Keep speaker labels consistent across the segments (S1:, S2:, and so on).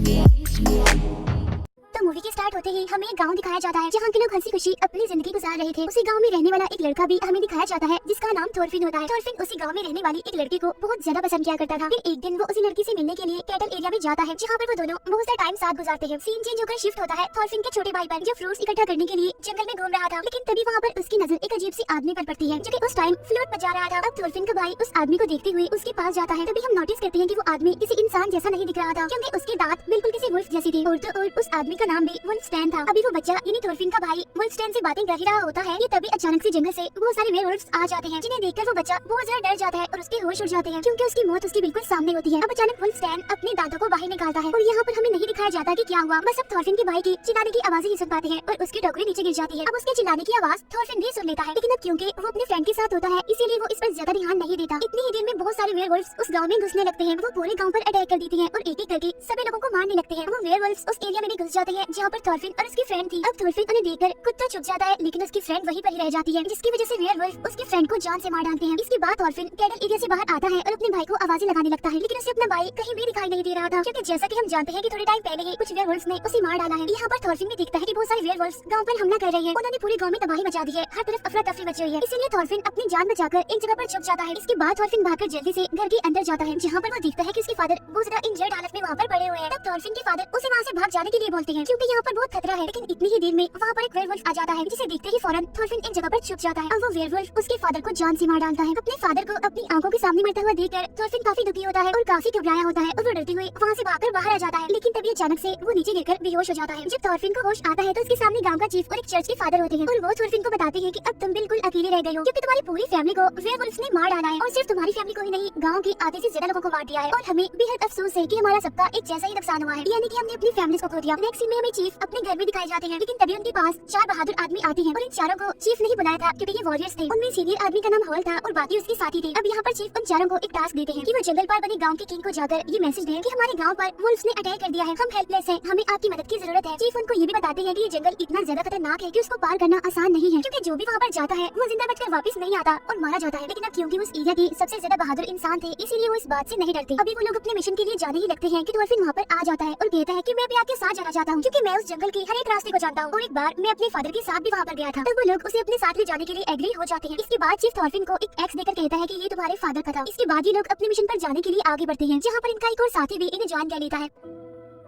S1: तो मूवी के स्टार्ट होते ही हमें एक गांव दिखाया जाता है जहाँ के लोग हंसी खुशी अपनी जिंदगी गुजार रहे थे। उसी गांव में रहने वाला एक लड़का भी हमें दिखाया जाता है जिसका नाम थोरफिन होता है। थोरफिन उसी गांव में रहने वाली एक लड़की को बहुत ज्यादा पसंद किया करता था। फिर एक दिन वो उसी लड़की से मिलने के लिए कैटल एरिया में जाता है जहाँ पर वो दोनों बहुत सारा टाइम साथ गुजारते हैं। सीन चेंज होकर शिफ्ट होता है थोरफिन के छोटे भाई पर जो फ्रूट्स इकट्ठा करने के लिए जंगल में घूम रहा था। लेकिन तभी वहाँ पर उसकी नजर एक अजीब सी आदमी पर पड़ती है जो कि उस टाइम फ्लोट पर जा रहा था। अब थोरफिन का भाई उस आदमी को देखते हुए उसके पास जाता है। तभी हम नोटिस करते हैं कि वो आदमी किसी इंसान जैसा नहीं दिख रहा था क्योंकि उसके दांत बिल्कुल किसी वुल्फ जैसी थी। और तो और उस आदमी का नाम भी वुल्फस्टैन था। अभी वो बच्चा यानी थोरफिन का भाई वुल्फस्टैन से बातें कर ही रहा होता है कि तभी अचानक से जंगल से बहुत सारे वेयरवुल्व्स आ जाते हैं जिन्हें देखकर वो बच्चा बहुत ज्यादा डर जाता है और उसके होश उड़ जाते हैं क्योंकि उसकी मौत उसके बिल्कुल सामने होती है। अब अचानक वुल्फस्टैन अपने दांतों को बाहर निकालता है और यहाँ पर हमें नहीं दिखाया जाता कि क्या हुआ। बस अब थोरफिन के भाई की चिल्लाने की आवाज़ ही सुन पाते हैं और उसकी टोकरी नीचे गिर जाती है। अब उसके चिल्लाने की आवाज़ थोरफिन भी सुन लेता है लेकिन अब क्योंकि वो अपने फ्रेंड के साथ होता है इसीलिए वो इस पर ज्यादा ध्यान नहीं देता। इतनी ही देर में बहुत सारे वेयरवुल्व्स उस गाँव में घुसने लगते हैं। वो पूरे गाँव पर अटैक कर देते हैं और एक एक करके सभी लोगों को मारने लगते हैं। वो वेयरवुल्व्स उस एरिया में भी घुस जाते हैं जहाँ पर थोरफिन और उसकी फ्रेंड थी। अब थोरफिन उन्हें देखकर कुत्ता छुप जाता है लेकिन उसकी फ्रेंड वहीं पर ही रह जाती है जिसकी वजह से वेयरवुल्फ उसके फ्रेंड को जान से मार डालते हैं। इसके बाद थोरफिन कैटल एरिया से बाहर आता है और अपने भाई को आवाजें लगाने लगता है लेकिन उसे अपना भाई कहीं भी दिखाई नहीं दे रहा था क्योंकि जैसा कि हम जानते हैं कि थोड़े टाइम पहले ही कुछ वेयरवुल्व्स ने उसे मार डाला है। यहाँ पर थोरफिन भी देखता है कि बहुत सारे वेयरवुल्व्स गांव पर हमला कर रहे हैं। उन्होंने पूरे गांव में तबाही मचा दी है। हर तरफ अफरा तफरी मची हुई है। इसीलिए थोरफिन अपनी जान बचाकर एक जगह पर छुप जाता है। इसके बाद थोरफिन भागकर जल्दी से घर के अंदर जाता है जहाँ पर वो देखता है कि उसके फादर बहुत ज्यादा इंजर्ड हालत में वहाँ पर पड़े हुए हैं। तब थोरफिन के फादर उसे वहाँ से भाग जाने के लिए बोलते हैं क्योंकि यहाँ पर बहुत खतरा है। लेकिन इतनी ही देर में वहाँ पर एक वेयरवुल्फ आ जाता है जिसे देखते ही फौरन थोरफिन एक जगह पर छुप जाता है। अब वो वेयरवुल्फ उसके फादर को जान से मार डालता है। अपने फादर को अपनी आंखों के सामने मरता हुआ देखकर थोरफिन काफी दुखी होता है और काफी घबराया होता है और वो डरते हुए वहाँ से भागकर बाहर आ जाता है। लेकिन तभी अचानक से वो नीचे गिरकर बेहोश हो जाता है। जब थोरफिन को होश आता है तो उसके सामने गाँव का चीफ और एक चर्च के फादर होते हैं और वो थोरफिन को बताते हैं कि अब तुम बिल्कुल अकेले रह गए हो क्योंकि तुम्हारी पूरी फैमिली को वेयरवुल्फ ने मार डाला है और सिर्फ तुम्हारी फैमिली को ही नहीं गाँव के आधे से ज्यादा लोगों को मार दिया है और हमें बेहद अफसोस है कि हमारा सबका एक जैसा ही नुकसान हुआ है यानी कि हमने अपनी फैमिली को खो दिया। नेक्स्ट सीन में हमें चीफ अपने घर में दिखाए जाते हैं लेकिन तभी उनके पास 4 बहादुर आदमी आते हैं और इन चारों को चीफ नहीं बुलाया था क्योंकि ये वॉरियर्स थे। उनमें सीनियर आदमी का नाम हॉल था और बाकी उसके साथी थे। अब यहाँ पर चीफ उन चारों को एक टास्क देते हैं कि वो जंगल पार बने गांव के किंग को जाकर ये मैसेज दें कि हमारे गांव पर वुल्व्स ने अटैक कर दिया है। हम हेल्पलेस हैं, हमें आपकी मदद की जरूरत है। चीफ उनको ये भी बताते हैं कि ये जंगल इतना ज्यादा खतरनाक है कि उसको पार करना आसान नहीं है क्योंकि जो भी वहाँ पर जाता है वो जिंदा बचकर वापस नहीं आता और मारा जाता है। लेकिन अब क्योंकि उस एरिया के सबसे ज्यादा बहादुर इंसान थे इसीलिए वो इस बात से नहीं डरते। अभी वो लोग अपने मिशन के लिए जाने ही लगते हैं कि थोरफिन वहाँ पर आ जाता है और कहता है कि मैं भी आपके साथ जाना चाहता हूँ क्योंकि मैं उस जंगल के हर एक रास्ते को जानता हूँ और एक बार मैं अपने फादर के साथ भी वहाँ पर गया था। तब वो लोग उसे अपने साथ ले जाने के लिए एग्री हो जाते हैं। इसके बाद चीफ थोरफिन को एक एक्स देकर कहता है कि ये तुम्हारे फादर का था। इसके बाद ये लोग अपने मिशन पर जाने के लिए आगे बढ़ते हैं जहाँ पर इनका एक और साथी भी इन्हें ज्वाइन कर लेता है।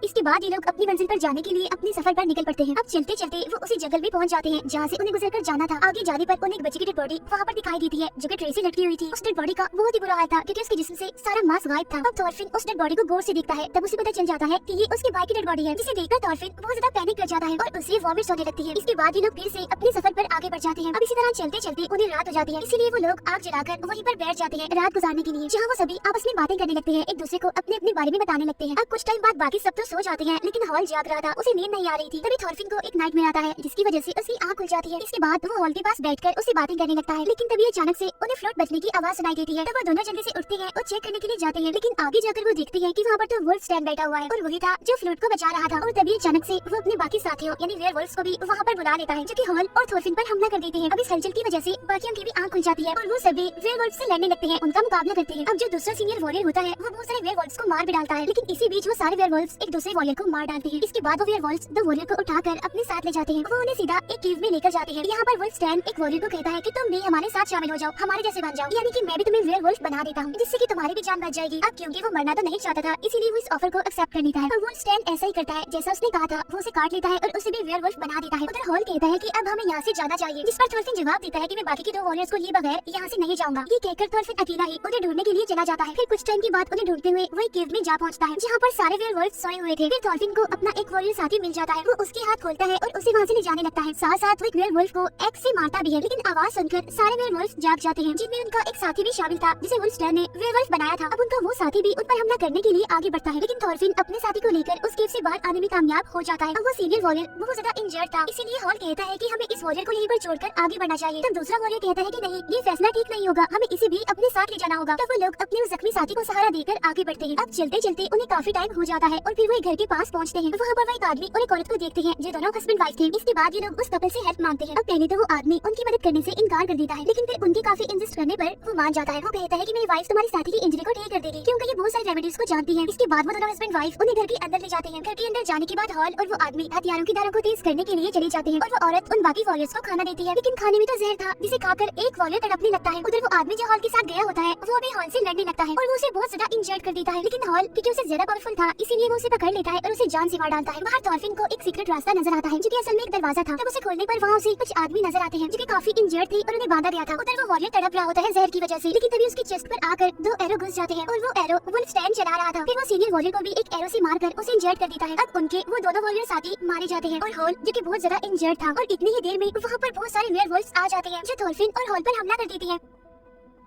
S1: इसके बाद ये लोग अपनी मंजिल पर जाने के लिए अपने सफर पर निकल पड़ते हैं। अब चलते चलते वो उसी जंगल में पहुंच जाते हैं जहाँ से उन्हें गुजरकर जाना था। आगे जाने पर उन्हें एक बच्चे की डेड बॉडी वहाँ पर दिखाई देती है जो कि ट्रे से लटकी हुई थी। उस डेड बॉडी का बहुत ही बुरा हाल था क्योंकि उसके जिस्म से सारा मांस गायब था। अब थोरफिन उस डेड बॉडी को गौर से देखता है तब उसे पता चल जाता है कि ये उसके भाई की डेड बॉडी है जिसे देखकर थोरफिन बहुत ज्यादा पैनिक कर जाता है और उसे वॉमिट होने लगती है। इसके बाद ये लोग फिर से अपने सफर पर आगे बढ़ जाते हैं। अब इसी तरह चलते चलते उन्हें रात हो जाती है इसीलिए वो लोग आग जलाकर वहीं पर बैठ जाते हैं रात गुजारने के लिए जहाँ वो सभी आपस में बातें करने लगते हैं, एक दूसरे को अपने अपने बारे में बताने लगते हैं। अब कुछ टाइम बाद बाकी सब तो सो जाते हैं लेकिन हॉल जाग रहा था, उसे नींद नहीं आ रही थी। तभी थोरफिन को एक नाइटमेयर आता है जिसकी वजह से उसकी आंख खुल जाती है। इसके बाद वो हॉल के पास बैठकर उससे बातें करने लगता है लेकिन तभी अचानक से उन्हें फ्लोट बजने की आवाज सुनाई देती है। तब वो दोनों जल्दी से उठते हैं और चेक करने के लिए जाते हैं लेकिन आगे जाकर वो देखते हैं कि वहाँ पर तो वुल्फस्टैन बैठा हुआ है और वही था जो फ्लोट को बचा रहा था। और तभी अचानक से वो अपने बाकी साथियों यानी वेयरवुल्व्स को भी वहाँ पर बुला लेता है जो कि हॉल और थोरफिन पर हमला कर देते हैं। अब इस हलचल की वजह से बाकियों की भी आंख खुल जाती है और वो सभी वेयरवुल्व्स से लड़ने लगते हैं, उनका मुकाबला करते हैं। अब जो दूसरा सीनियर वॉरियर होता है वो बहुत सारे वेयरवुल्व्स को मार भी डालता है लेकिन इसी बीच वो सारे वेयरवुल्व्स एक दूसरे वॉरियर को मार डालते हैं। इसके बाद वो वेयरवुल्व्स द वॉरियर को उठाकर अपने साथ ले जाते हैं। वो उन्हें सीधा एक केव में लेकर जाते हैं। यहाँ पर वुल्फस्टैन एक वॉरियर को कहता है कि तुम भी हमारे साथ शामिल हो जाओ, हमारे जैसे बन जाओ, यानी कि मैं भी तुम्हें वेयरवुल्फ बना देता हूँ जिससे कि तुम्हारी भी जान बच जाएगी। अब क्योंकि वो मरना तो नहीं चाहता था इसीलिए वो इस ऑफर को एक्सेप्ट कर लेता है। वुल्फस्टैन ऐसा ही करता है जैसा उसने कहा था, वो उसे काट लेता है और उसे भी वेयरवुल्फ बना देता है। उधर हॉल कहता है कि अब हमें यहाँ से जाना चाहिए, जिस पर थोरफिन जवाब देता है कि मैं बाकी के 2 वॉरियर्स को लिए बगैर यहाँ से नहीं जाऊंगा। ये कहकर थोरफिन अकेला ही उन्हें ढूंढने के लिए चला जाता है। फिर कुछ टाइम के बाद उन्हें ढूंढते हुए वही केव में जा पहुंचता है जहाँ पर सारे वेयरवुल्फ सोए हुए थे। फिर थोरफिन को अपना एक वॉरियर साथी मिल जाता है, वो उसके हाथ खोलता है और उसे वहाँ से ले जाने लगता है। साथ साथ वो एक वेयरवुल्फ को एक्स से मारता भी है लेकिन आवाज सुनकर सारे वेयरवुल्फ जाग जाते हैं जिनमें उनका एक साथी भी शामिल था जिसे वुल्फस्टैन ने वेयरवुल्फ बनाया था। अब उनका वो साथी भी उन पर हमला करने के लिए आगे बढ़ता है लेकिन थोरफिन अपने साथी को लेकर उस केव से बाहर आने में कामयाब हो जाता है। अब वो सीनियर वॉरियर बहुत ज्यादा इंजर्ड था इसीलिए हॉल कहता है कि हमें इस वॉरियर को यहीं पर छोड़कर आगे बढ़ना चाहिए। तब दूसरा वॉरियर कहता है कि नहीं, ये फैसला ठीक नहीं होगा, हमें इसे भी अपने साथ ले जाना होगा। तब वो लोग अपने उस जख्मी साथी को सहारा देकर आगे बढ़ते हैं। अब चलते चलते उन्हें काफी टाइम हो जाता है और फिर वो वो एक घर के पास पहुंचते हैं। वहाँ पर वो एक आदमी और एक औरत को देखते हैं जो दोनों हस्बैंड वाइफ थे। इसके बाद ये लोग उस कपल से हेल्प मांगते हैं। अब पहले तो वो आदमी उनकी मदद करने से इनकार कर देता है, लेकिन फिर उनकी काफी इंसिस्ट करने पर वो मान जाता है। वो कहता है कि मेरी वाइफ तुम्हारी साथी की इंजरी को ठीक कर देगी, क्योंकि ये बहुत सारी रेमेडीज को जानती है। इसके बाद वो दोनों हस्बैंड वाइफ उन्हें घर के अंदर ले जाते हैं। घर के अंदर जाने के बाद हॉल और वो आदमी हथियारों की धारों को तेज करने के लिए चले जाते हैं और वो औरत उन बाकी वॉरियर्स को खाना देती है, लेकिन खाने में तो जहर था जिसे खाकर एक वॉरियर तड़पने लगता है। उधर वो आदमी जो हॉल के साथ गया होता है वो अभी हॉल से लड़ने लगता है और वो उसे बहुत ज्यादा इंजर्ड कर देता है, लेकिन हॉल क्योंकि उसे ज्यादा पावरफुल था इसीलिए वो उसे पकड़ लेता है और उसे जान से मार डालता है। बाहर थॉर्फिन को एक सीक्रेट रास्ता नजर आता है जो कि असल में एक दरवाजा था। तब उसे खोलने पर वहाँ उसे कुछ आदमी नजर आते हैं जो कि काफी इंजर्ड थे और उन्हें बांधा गया था। उधर वो वॉरियर तड़प रहा होता है जहर की वजह से, लेकिन तभी उसकी चेस्ट पर आकर 2 एरो घुस जाते हैं और वो एरो वुल्फ स्टैन चला रहा था। फिर वो सीनियर वॉरियर को भी एक एरो से मारकर उसे इंजर्ड कर देता है। अब उनके वो दोनों वॉरियर साथी मारे जाते हैं और हॉल जो कि बहुत ज्यादा इंजर्ड था और इतनी ही देर में वहाँ पर बहुत सारे वेयरवुल्व्स आ जाते हैं जो थॉर्फिन और हॉल पर हमला कर देती है।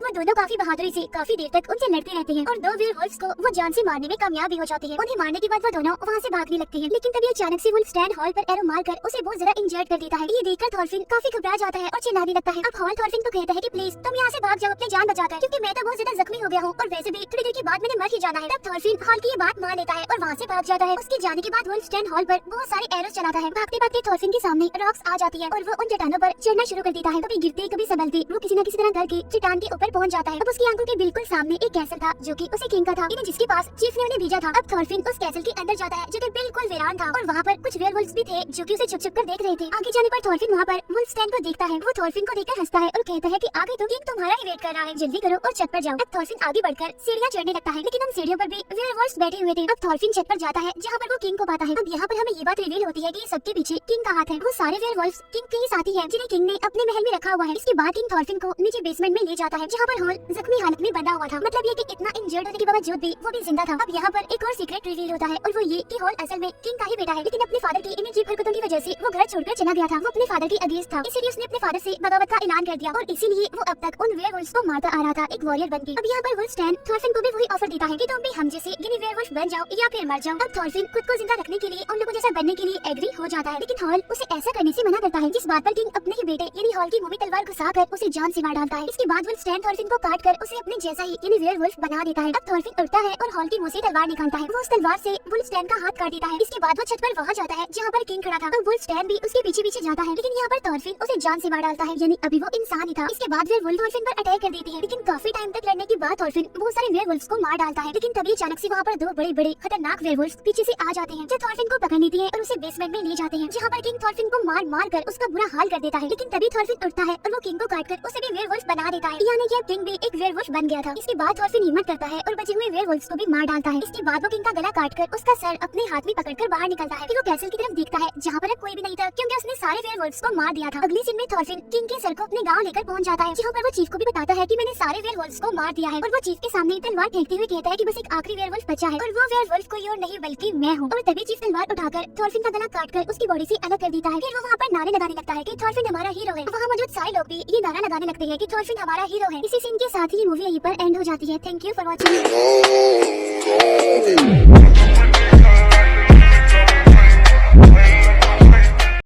S1: वो दोनों काफी बहादुरी से काफी देर तक उनसे लड़ते रहते हैं और 2 वेयरवुल्व्स को वो जान से मारने में कामयाब भी हो जाते हैं। उन्हें मारने के बाद वो दोनों वहाँ से भागने लगते हैं, लेकिन तभी अचानक से वुल्फ स्टैन हॉल पर एरो मारकर उसे बहुत ज्यादा इंजर्ड कर देता है। ये देखकर थॉर्फिन काफी घबरा जाता है और चिल्लाने लगता है। अब हॉल थॉर्फिन को कहता है कि प्लीज तुम यहाँ से भाग जाओ अपनी जान बचाकर, क्योंकि मैं तो बहुत ज्यादा जख्मी हो गया हूँ और वैसे भी थोड़ी देर के बाद मैंने मर ही जाना है। तब थॉर्फिन हॉल की ये बात मान लेता है और वहाँ से भाग जाता है। उसके जाने के बाद वुल्फ स्टैन हॉल पर बहुत सारे एरोस चलाता है। भागते भागते थॉर्फिन के सामने रॉक्स आ जाती है और वो उन चट्टानों पर चढ़ना शुरू कर देता है। कभी गिरते कभी संभलते वो किसी न किसी तरह घर के चट्टान के ऊपर पहुँच जाता है। अब उसकी आंखों के बिल्कुल सामने एक कैसल था जो कि उसे किंग का था, इन्हें जिसके पास चीफ ने उन्हें भेजा था। अब थॉर्फिन उस कैसल के अंदर जाता है जो कि बिल्कुल वीरान था और वहाँ पर कुछ वेयरवुल्व्स भी थे जो कि उसे छुप छुप कर देख रहे थे। आगे जाने पर थॉर्फिन वहाँ पर वुल्फ स्टैन को देखता है। वो थॉर्फिन को देखकर हंसता है और कहता है कि आगे तो किंग तुम्हारा ही वेट कर रहा है, जल्दी करो और छत पर जाओ। अब थॉर्फिन आगे बढ़कर सीढ़ियाँ चढ़ने लगता है, लेकिन उन सीढ़ियों पर भी वेयरवुल्व्स बैठे हुए थे। अब थॉर्फिन छत पर जाता है जहाँ पर वो किंग को पाता है। अब यहाँ पर हमें ये बात रिवील होती है कि सबके पीछे किंग का हाथ है। वो सारे वेयरवुल्व्स किंग के ही साथी हैं जिन्हें किंग ने अपने महल में रखा हुआ है। इसके बाद किंग थॉर्फिन को नीचे बेसमेंट में ले जाता है जहाँ पर हॉल जख्मी हालत में बंधा हुआ था। मतलब ये कि इतना इंजर्ड होने के बावजूद भी वो भी जिंदा था। अब यहाँ पर एक और सीक्रेट रिवील होता है और वो ये कि हॉल असल में किंग का ही बेटा है, लेकिन अपने फादर की इन अजीब हरकतों की वजह से वो घर छोड़कर चला गया था। वो अपने फादर के अगेंस्ट था, इसीलिए उसने अपने फादर से बगावत का ऐलान कर दिया और इसीलिए वो अब तक उन वेयरवुल्व्स को मारता आ रहा था एक वॉरियर बनके। अब यहाँ पर वुल्फ स्टैन थॉर्फिन को भी वही ऑफर देता है कि तुम भी हम जैसे यानी वेयरवुल्फ बन जाओ या फिर मर जाओ। अब थॉर्फिन खुद को जिंदा रखने के लिए उन लोगों जैसा बनने के लिए एग्री हो जाता है, लेकिन हॉल उसे ऐसा करने से मना करता है, जिस बात पर किंग अपने ही बेटे यानी हॉल की मुंह में तलवार घुसाकर उसे जान से मार डालता है। इसके बाद वुल्फ स्टैन थॉर्फिन को काटकर उसे अपने जैसा ही यानी वेयरवुल्फ बना देता है। अब थॉर्फिन उठता है और हॉल की मुंह से तलवार निकालता है। वो उस तलवार से वुल्फ स्टैन का हाथ काट देता है। इसके बाद वो छत पर वहाँ जाता है जहाँ पर किंग खड़ा था। अब वुल्फ स्टैन भी उसके पीछे पीछे जाता है, लेकिन यहाँ पर थॉर्फिन उसे जान से मार डालता है, यानी अभी वो इंसान ही था। इसके बाद वेयरवुल्फ थॉर्फिन पर अटैक कर देती है, लेकिन काफी टाइम तक लड़ने के बाद थॉर्फिन बहुत सारे वेयरवुल्व्स को मार डालता है। लेकिन तभी अचानक से वहाँ पर 2 बड़े बड़े खतरनाक वेयरवुल्व्स पीछे से आ जाते हैं जो थॉर्फिन को पकड़ लेती है और उसे बेसमेंट में ले जाते हैं जहाँ पर किंग थॉर्फिन को मार मार कर उसका बुरा हाल कर देता है। लेकिन तभी थॉर्फिन उठता है और वो किंग को काट कर उसे भी वेयरवुल्फ बना देता है, यानी कि अब किंग भी एक वेयरवुल्फ बन गया था। इसके बाद थॉर्फिन हिम्मत करता है और बचे हुए वेयरवुल्व्स को भी मार डालता है। इसके बाद वो किंग का गला काटकर उसका सर अपने हाथ में पकड़कर बाहर निकलता है। फिर वो कैसल की तरफ देखता है जहाँ पर अब कोई भी नहीं था, क्योंकि उसने सारे वेयरवुल्व्स को मार दिया था। अगली सीन में थॉर्फिन किंग के सर को अपने गांव लेकर पहुंच जाता है, जहाँ पर वो चीफ को भी बताता है कि मैंने सारे वेयरवुल्व्स को मार दिया है। और वो चीफ के सामने तलवार फेंकते हुए कहता है कि बस एक आखिरी वेयरवुल्फ बचा है और वो वेयरवुल्फ कोई और नहीं बल्कि मैं हूँ। और तभी चीफ तलवार उठाकर थॉर्फिन का गला काटकर उसकी बॉडी से अलग कर देता है। फिर वो वहाँ पर नारे लगाने लगता है कि थॉर्फिन हमारा हीरो है। वहाँ मौजूद सारे लोग भी ये नारा लगाने लगते हैं कि थॉर्फिन हमारा हीरो है। इसी सीन के साथ ही मूवी यहीं पर एंड हो जाती है। Thank you for watching.